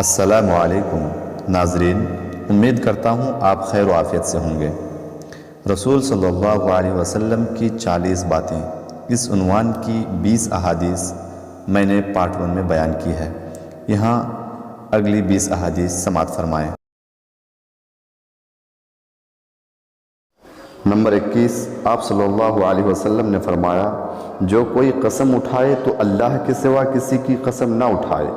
السلام علیکم ناظرین، امید کرتا ہوں آپ خیر و عافیت سے ہوں گے۔ رسول صلی اللہ علیہ وسلم کی 40 باتیں، اس عنوان کی 20 احادیث میں نے پارٹ 1 میں بیان کی ہے۔ یہاں اگلی 20 احادیث سماعت فرمائیں۔ نمبر 21، آپ صلی اللہ علیہ وسلم نے فرمایا، جو کوئی قسم اٹھائے تو اللہ کے سوا کسی کی قسم نہ اٹھائے۔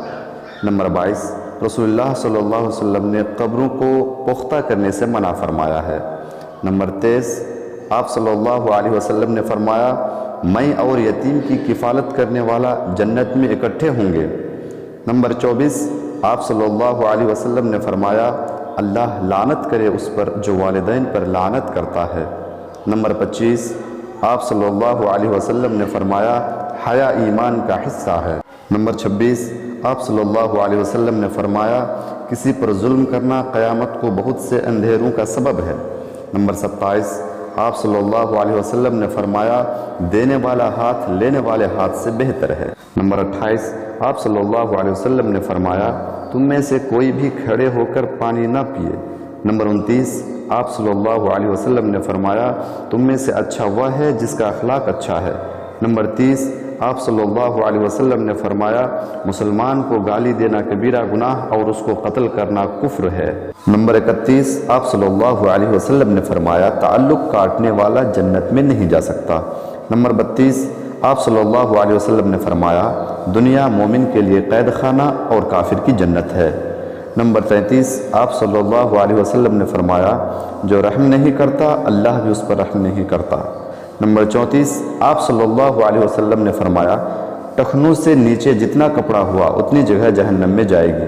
نمبر 22، رسول اللہ صلی اللہ علیہ وسلم نے قبروں کو پختہ کرنے سے منع فرمایا ہے۔ نمبر 23، آپ صلی اللہ علیہ وسلم نے فرمایا، میں اور یتیم کی کفالت کرنے والا جنت میں اکٹھے ہوں گے۔ نمبر 24، آپ صلی اللہ علیہ وسلم نے فرمایا، اللہ لعنت کرے اس پر جو والدین پر لعنت کرتا ہے۔ نمبر 25، آپ صلی اللہ علیہ وسلم نے فرمایا، حیا ایمان کا حصہ ہے۔ نمبر 26، آپ صلی اللہ علیہ وسلم نے فرمایا، کسی پر ظلم کرنا قیامت کو بہت سے اندھیروں کا سبب ہے۔ نمبر 27، آپ صلی اللہ علیہ وسلم نے فرمایا، دینے والا ہاتھ لینے والے ہاتھ سے بہتر ہے۔ نمبر 28، آپ صلی اللہ علیہ وسلم نے فرمایا، تم میں سے کوئی بھی کھڑے ہو کر پانی نہ پیے۔ نمبر 29، آپ صلی اللہ علیہ وسلم نے فرمایا، تم میں سے اچھا وہ ہے جس کا اخلاق اچھا ہے۔ نمبر 30، آپ صلی اللہ علیہ وسلم نے فرمایا، مسلمان کو گالی دینا کبیرہ گناہ اور اس کو قتل کرنا کفر ہے۔ نمبر 31، آپ صلی اللہ علیہ وسلم نے فرمایا، تعلق کاٹنے والا جنت میں نہیں جا سکتا۔ نمبر 32، آپ صلی اللہ علیہ وسلم نے فرمایا، دنیا مومن کے لیے قید خانہ اور کافر کی جنت ہے۔ نمبر 33، آپ صلی اللہ علیہ وسلم نے فرمایا، جو رحم نہیں کرتا اللہ بھی اس پر رحم نہیں کرتا۔ نمبر 34، آپ صلی اللہ علیہ وسلم نے فرمایا، ٹخنوں سے نیچے جتنا کپڑا ہوا اتنی جگہ جہنم میں جائے گی۔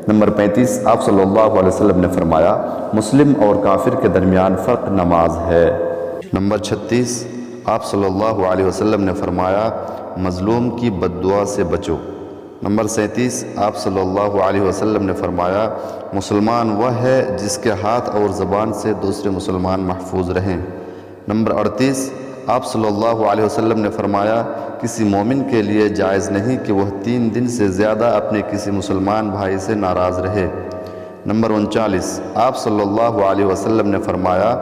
نمبر 35، آپ صلی اللہ علیہ وسلم نے فرمایا، مسلم اور کافر کے درمیان فرق نماز ہے۔ نمبر 36، آپ صلی اللہ علیہ وسلم نے فرمایا، مظلوم کی بد دعا سے بچو۔ نمبر 37، آپ صلی اللہ علیہ وسلم نے فرمایا، مسلمان وہ ہے جس کے ہاتھ اور زبان سے دوسرے مسلمان محفوظ رہیں۔ نمبر 38، آپ صلی اللہ علیہ وسلم نے فرمایا، کسی مومن کے لیے جائز نہیں کہ وہ 3 دن سے زیادہ اپنے کسی مسلمان بھائی سے ناراض رہے۔ نمبر 39، آپ صلی اللہ علیہ وسلم نے فرمایا،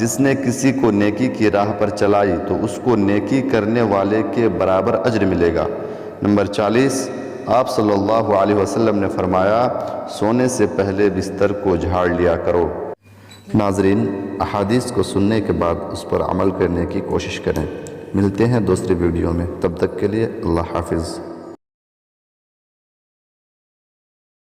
جس نے کسی کو نیکی کی راہ پر چلائی تو اس کو نیکی کرنے والے کے برابر اجر ملے گا۔ نمبر 40، آپ صلی اللہ علیہ وسلم نے فرمایا، سونے سے پہلے بستر کو جھاڑ لیا کرو۔ ناظرین، احادیث کو سننے کے بعد اس پر عمل کرنے کی کوشش کریں۔ ملتے ہیں دوسری ویڈیو میں، تب تک کے لیے اللہ حافظ۔